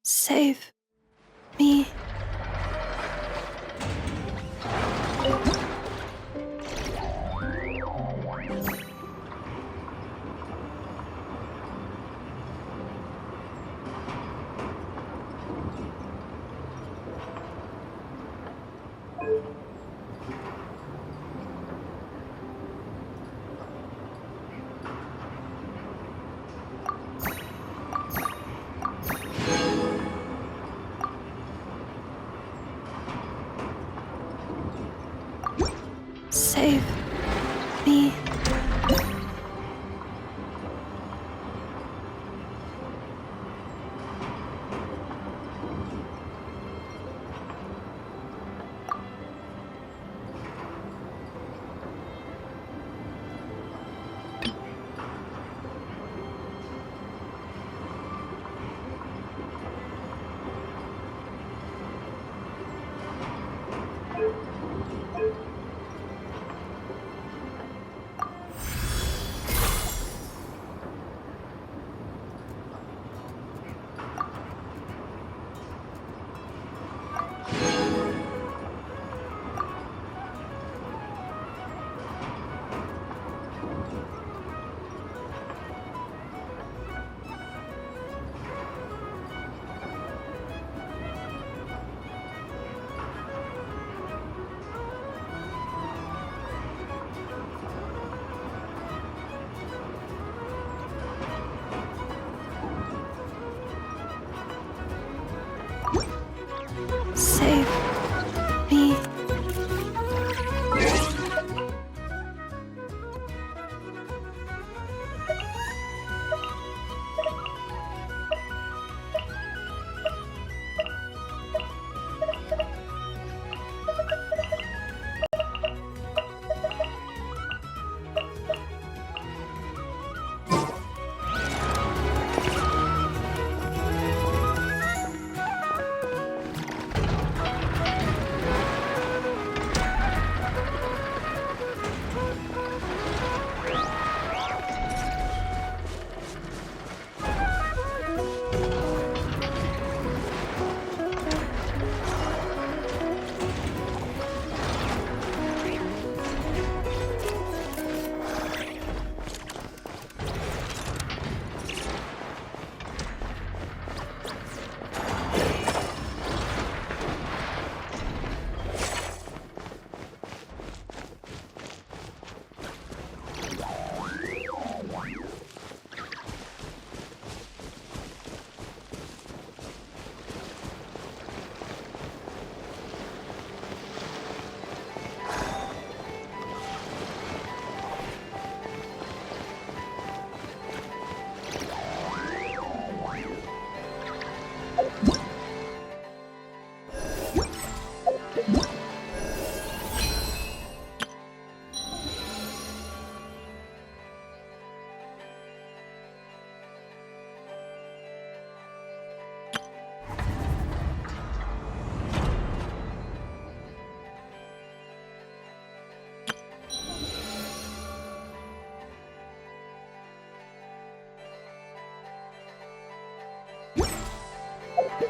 Save me.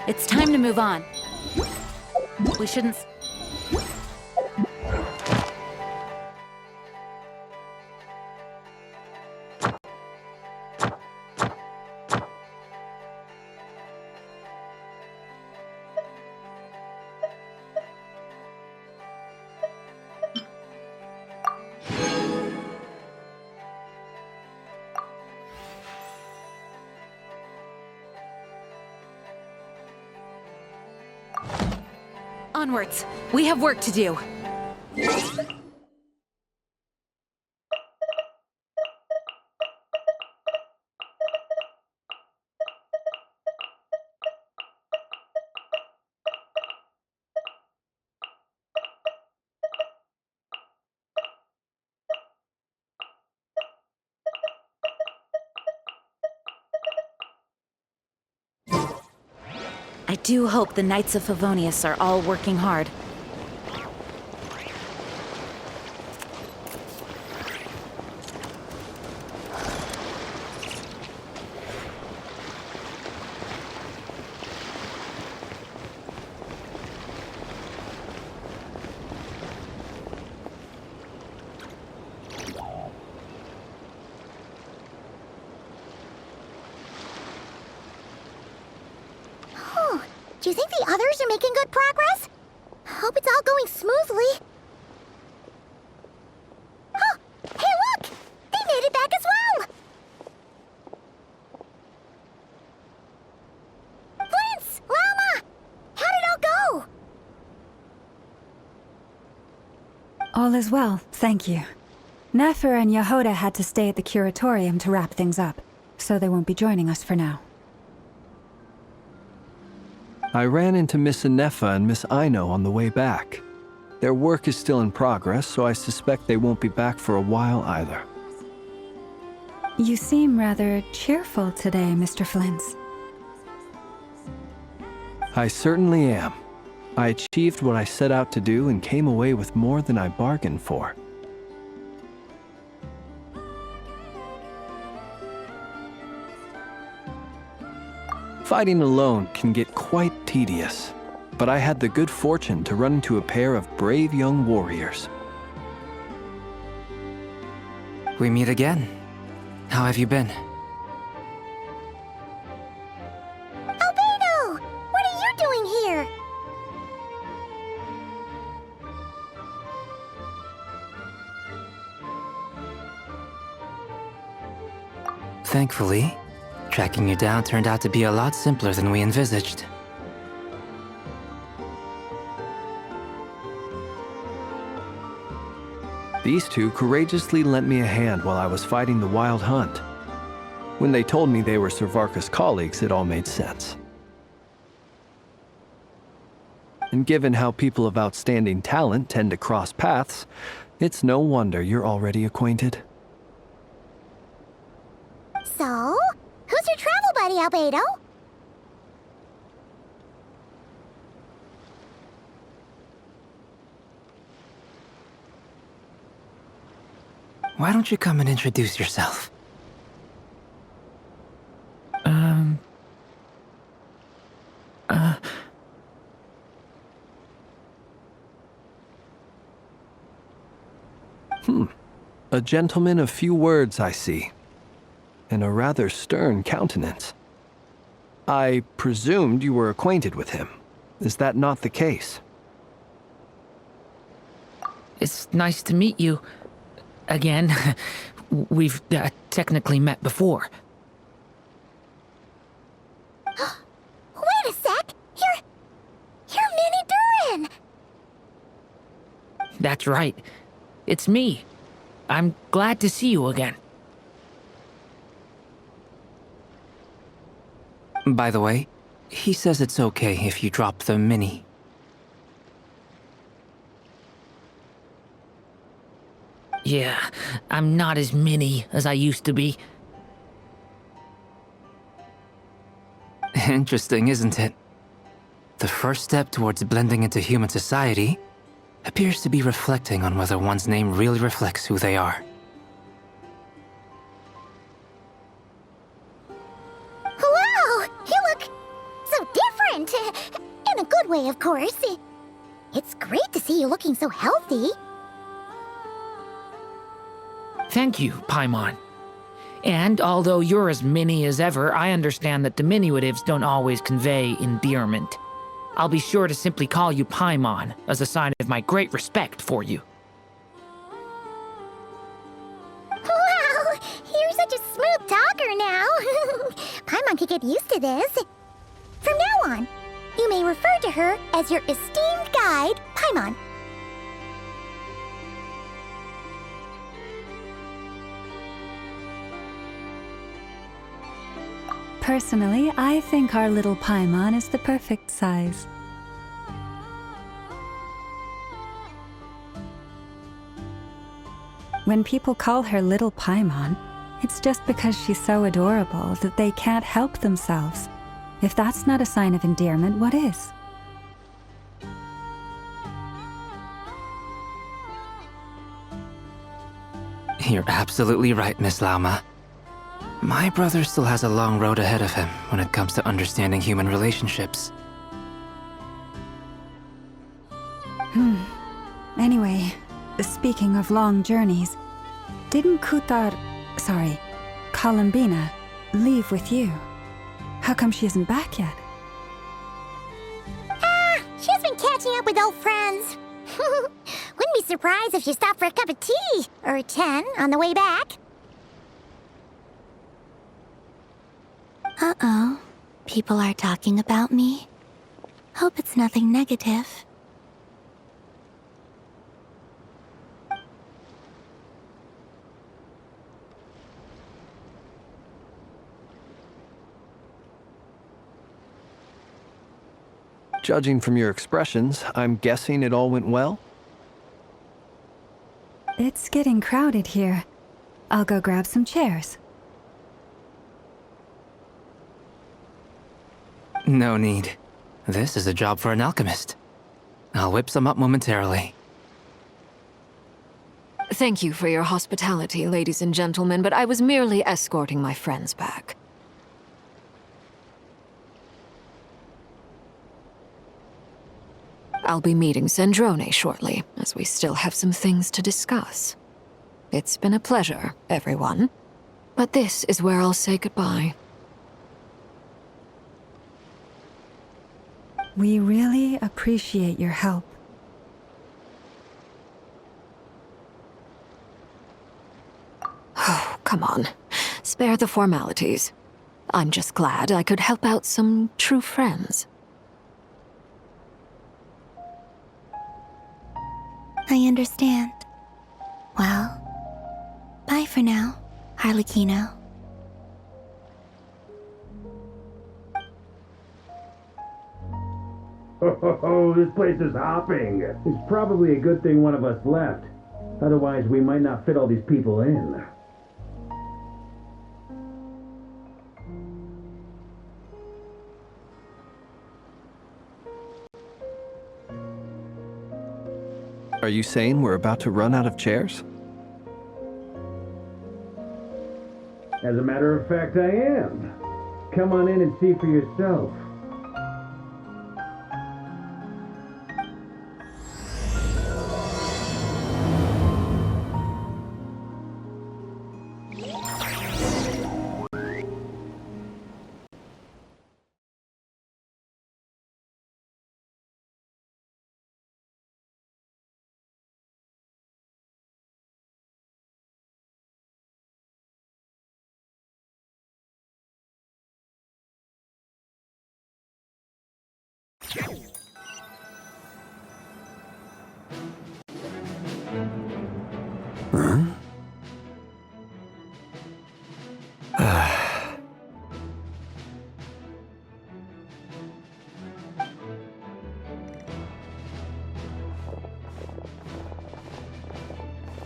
It's time to move on. We shouldn't... Onwards. We have work to do. I do hope the Knights of Favonius are all working hard. Do you think the others are making good progress? Hope it's all going smoothly. Oh, hey look! They made it back as well! Prince! Llama! How'd it all go? All is well, thank you. Nefer and Yehoda had to stay at the curatorium to wrap things up, so they won't be joining us for now. I ran into Miss Anefa and Miss Aino on the way back. Their work is still in progress, so I suspect they won't be back for a while either. You seem rather cheerful today, Mr. Flintz. I certainly am. I achieved what I set out to do and came away with more than I bargained for. Fighting alone can get quite tedious, but I had the good fortune to run into a pair of brave young warriors. We meet again. How have you been? Albedo! What are you doing here? Thankfully, tracking you down turned out to be a lot simpler than we envisaged. These two courageously lent me a hand while I was fighting the Wild Hunt. When they told me they were Servarka's colleagues, it all made sense. And given how people of outstanding talent tend to cross paths, it's no wonder you're already acquainted. So, who's your travel buddy, Albedo? Why don't you come and introduce yourself? A gentleman of few words, I see, and a rather stern countenance. I presumed you were acquainted with him. Is that not the case? It's nice to meet you. Again. We've technically met before. Wait a sec! You're Mini Durin! That's right. It's me. I'm glad to see you again. By the way, he says it's okay if you drop the mini. Yeah, I'm not as mini as I used to be. Interesting, isn't it? The first step towards blending into human society appears to be reflecting on whether one's name really reflects who they are. Wow! You look good way, of course. It's great to see you looking so healthy. Thank you, Paimon. And although you're as mini as ever, I understand that diminutives don't always convey endearment. I'll be sure to simply call you Paimon as a sign of my great respect for you. Wow, you're such a smooth talker now. Paimon could get used to this. From now on, you may refer to her as your esteemed guide, Paimon. Personally, I think our little Paimon is the perfect size. When people call her Little Paimon, it's just because she's so adorable that they can't help themselves. If that's not a sign of endearment, what is? You're absolutely right, Miss Lauma. My brother still has a long road ahead of him when it comes to understanding human relationships. Anyway, speaking of long journeys, didn't Columbina, leave with you? How come she isn't back yet? She's been catching up with old friends. Wouldn't be surprised if she stopped for a cup of tea or 10 on the way back. Uh-oh. People are talking about me. Hope it's nothing negative. Judging from your expressions, I'm guessing it all went well? It's getting crowded here. I'll go grab some chairs. No need. This is a job for an alchemist. I'll whip some up momentarily. Thank you for your hospitality, ladies and gentlemen, but I was merely escorting my friends back. I'll be meeting Sandrone shortly, as we still have some things to discuss. It's been a pleasure, everyone. But this is where I'll say goodbye. We really appreciate your help. Oh, come on. Spare the formalities. I'm just glad I could help out some true friends. I understand. Well, bye for now, Harlequino. Oh, this place is hopping. It's probably a good thing one of us left. Otherwise, we might not fit all these people in. Are you saying we're about to run out of chairs? As a matter of fact, I am. Come on in and see for yourself.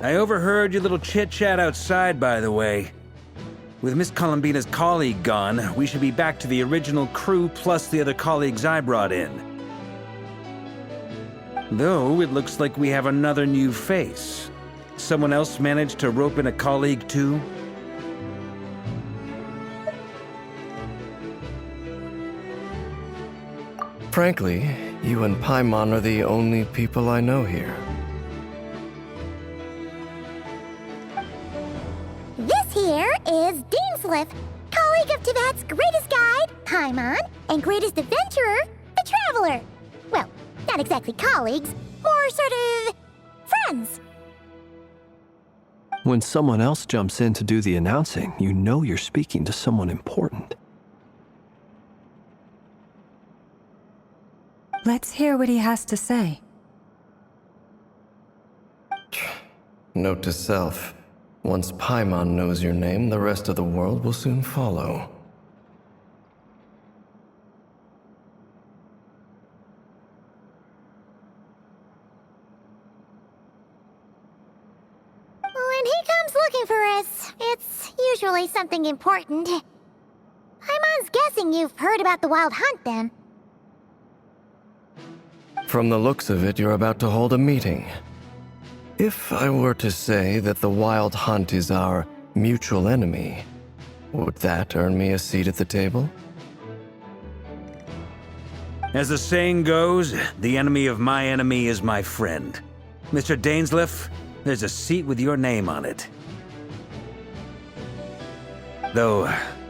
I overheard your little chit-chat outside, by the way. With Miss Columbina's colleague gone, we should be back to the original crew plus the other colleagues I brought in. Though, it looks like we have another new face. Someone else managed to rope in a colleague, too? Frankly, You and Paimon are the only people I know here. This here is Dainsleif, colleague of Tibet's greatest guide, Paimon, and greatest adventurer, the Traveler. Well, not exactly colleagues, more sort of friends. When someone else jumps in to do the announcing, you know you're speaking to someone important. Let's hear what he has to say. Note to self. Once Paimon knows your name, the rest of the world will soon follow. When he comes looking for us, it's usually something important. Paimon's guessing you've heard about the Wild Hunt, then. From the looks of it, you're about to hold a meeting. If I were to say that the Wild Hunt is our mutual enemy, would that earn me a seat at the table? As the saying goes, the enemy of my enemy is my friend. Mr. Dainsleif, there's a seat with your name on it. Though,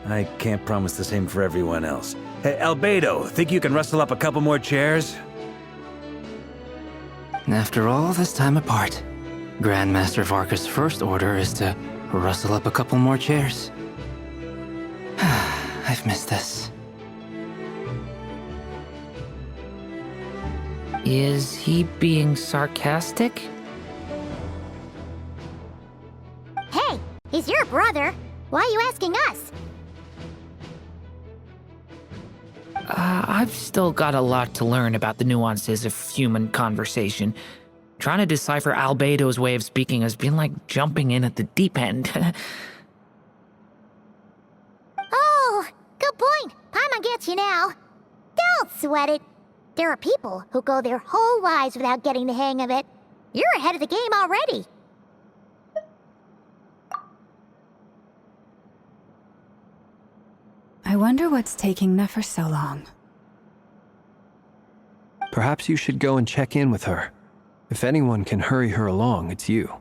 I can't promise the same for everyone else. Hey, Albedo, think you can rustle up a couple more chairs? After all this time apart, Grandmaster Varka's first order is to rustle up a couple more chairs. I've missed this. Is he being sarcastic? Hey, he's your brother. Why are you asking us? I've still got a lot to learn about the nuances of human conversation. Trying to decipher Albedo's way of speaking has been like jumping in at the deep end. Oh, good point. Paimon gets you now. Don't sweat it. There are people who go their whole lives without getting the hang of it. You're ahead of the game already. I wonder what's taking Nefer so long. Perhaps you should go and check in with her. If anyone can hurry her along, it's you.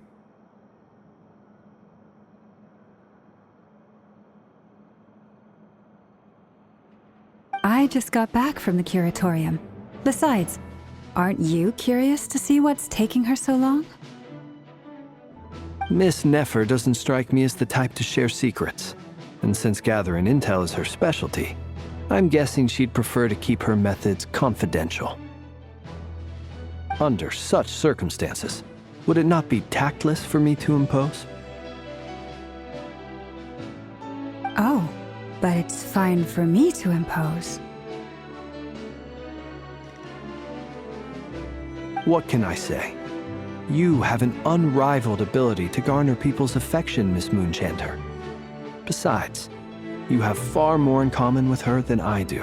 I just got back from the curatorium. Besides, aren't you curious to see what's taking her so long? Miss Nefer doesn't strike me as the type to share secrets. And since gathering intel is her specialty, I'm guessing she'd prefer to keep her methods confidential. Under such circumstances, would it not be tactless for me to impose? Oh, but it's fine for me to impose. What can I say? You have an unrivaled ability to garner people's affection, Miss Moonchanter. Besides, you have far more in common with her than I do.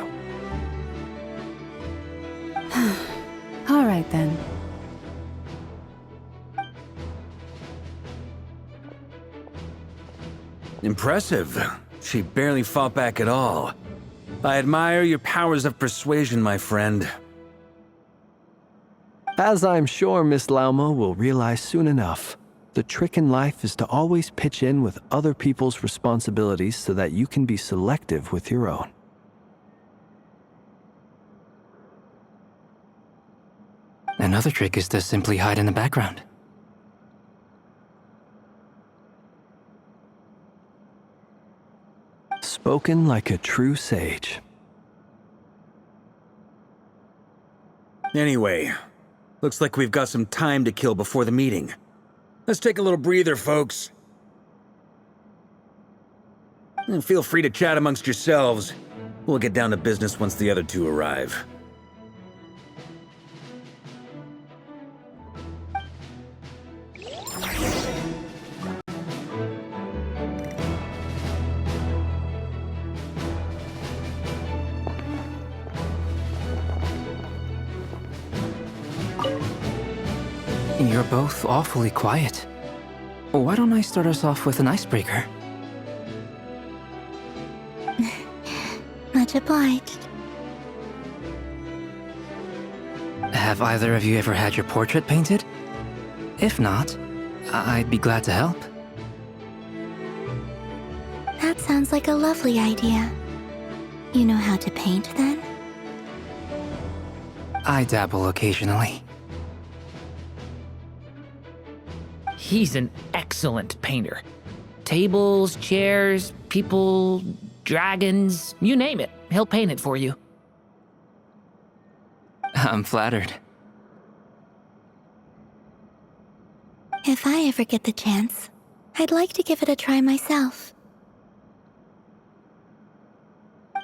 All right then. Impressive. She barely fought back at all. I admire your powers of persuasion, my friend. As I'm sure Miss Lauma will realize soon enough, the trick in life is to always pitch in with other people's responsibilities so that you can be selective with your own. Another trick is to simply hide in the background. Spoken like a true sage. Anyway, looks like we've got some time to kill before the meeting. Let's take a little breather, folks. And feel free to chat amongst yourselves. We'll get down to business once the other two arrive. You're both awfully quiet. Why don't I start us off with an icebreaker? Much obliged. Have either of you ever had your portrait painted? If not, I'd be glad to help. That sounds like a lovely idea. You know how to paint, then? I dabble occasionally. He's an excellent painter. Tables, chairs, people, dragons, you name it. He'll paint it for you. I'm flattered. If I ever get the chance, I'd like to give it a try myself.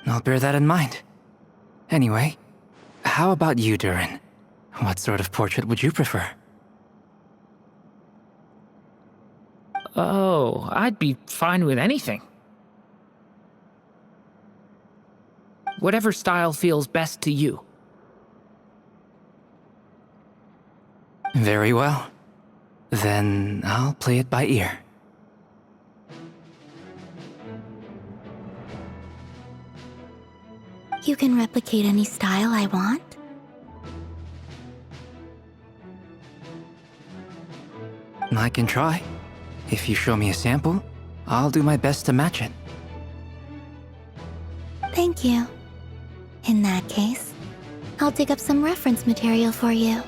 I'll bear that in mind. Anyway, how about you, Durin? What sort of portrait would you prefer? Oh, I'd be fine with anything. Whatever style feels best to you. Very well. Then I'll play it by ear. You can replicate any style I want? I can try. If you show me a sample, I'll do my best to match it. Thank you. In that case, I'll dig up some reference material for you.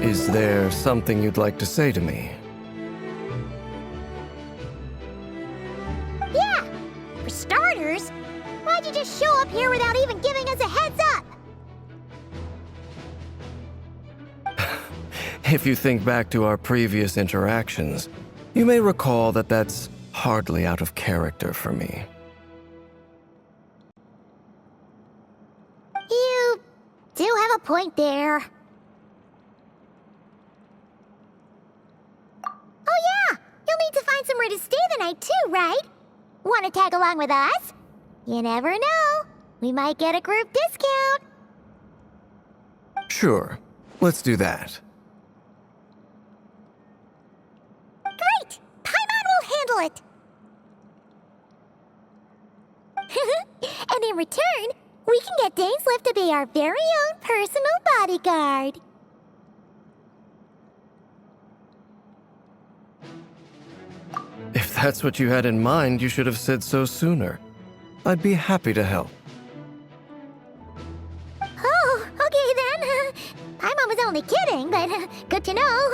Is there something you'd like to say to me? Yeah! For starters, why'd you just show up here without even giving us a heads up? If you think back to our previous interactions, you may recall that that's hardly out of character for me. You do have a point there. Oh yeah! You'll need to find somewhere to stay the night too, right? Want to tag along with us? You never know. We might get a group discount. Sure, let's do that. Great! Paimon will handle it! And in return, we can get Dainslift to be our very own personal bodyguard. If that's what you had in mind, you should have said so sooner. I'd be happy to help. Oh, okay then. Paimon was only kidding, but good to know.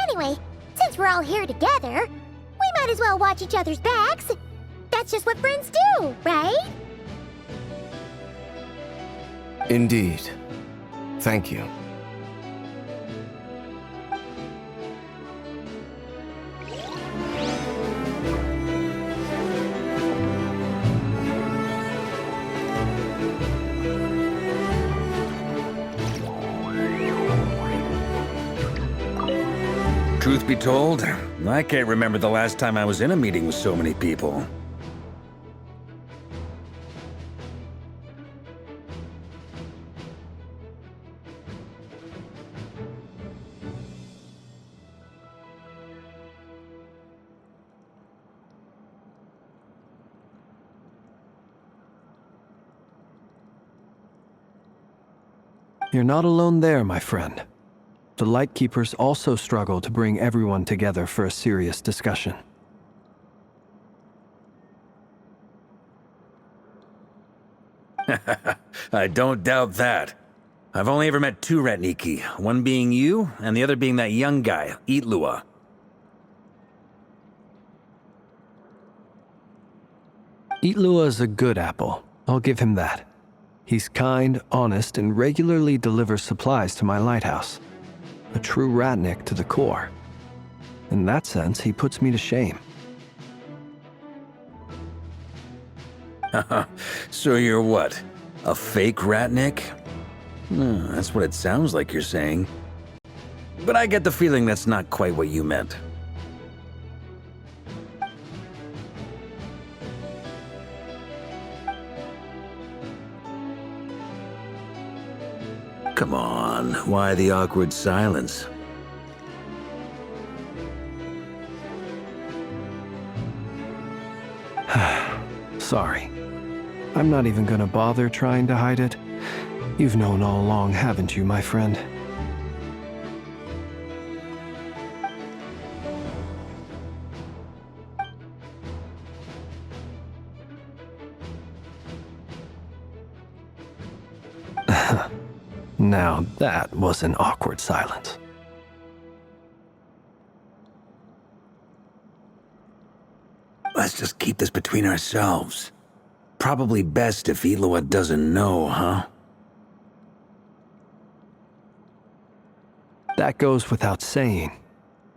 Anyway, since we're all here together, we might as well watch each other's backs. That's just what friends do, right? Indeed. Thank you. Truth be told, I can't remember the last time I was in a meeting with so many people. You're not alone there, my friend. The Lightkeepers also struggle to bring everyone together for a serious discussion. I don't doubt that. I've only ever met two Retniki, one being you, and the other being that young guy, Itlua. Itlua's a good apple, I'll give him that. He's kind, honest, and regularly delivers supplies to my lighthouse. A true Ratnik to the core. In that sense, he puts me to shame. So you're what? A fake Ratnik? That's what it sounds like you're saying. But I get the feeling that's not quite what you meant. Come on, why the awkward silence? Sorry. I'm not even gonna bother trying to hide it. You've known all along, haven't you, my friend? Now that was an awkward silence. Let's just keep this between ourselves. Probably best if Eloa doesn't know, huh? That goes without saying.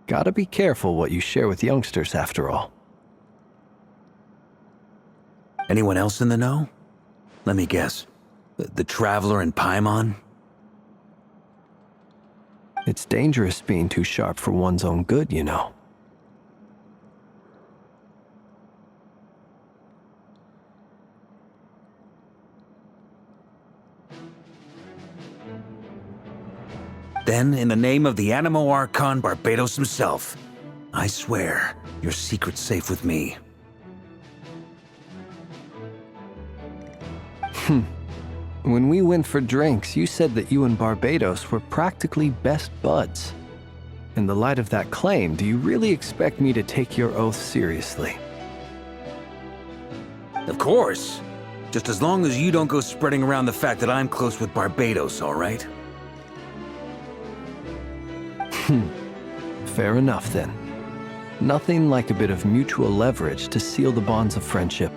Gotta be careful what you share with youngsters, after all. Anyone else in the know? Let me guess. The Traveler and Paimon? It's dangerous being too sharp for one's own good, you know. Then, in the name of the Animo Archon Barbados himself, I swear your secret's safe with me. When we went for drinks, you said that you and Barbados were practically best buds. In the light of that claim, do you really expect me to take your oath seriously? Of course. Just as long as you don't go spreading around the fact that I'm close with Barbados, all right? Fair enough, then. Nothing like a bit of mutual leverage to seal the bonds of friendship.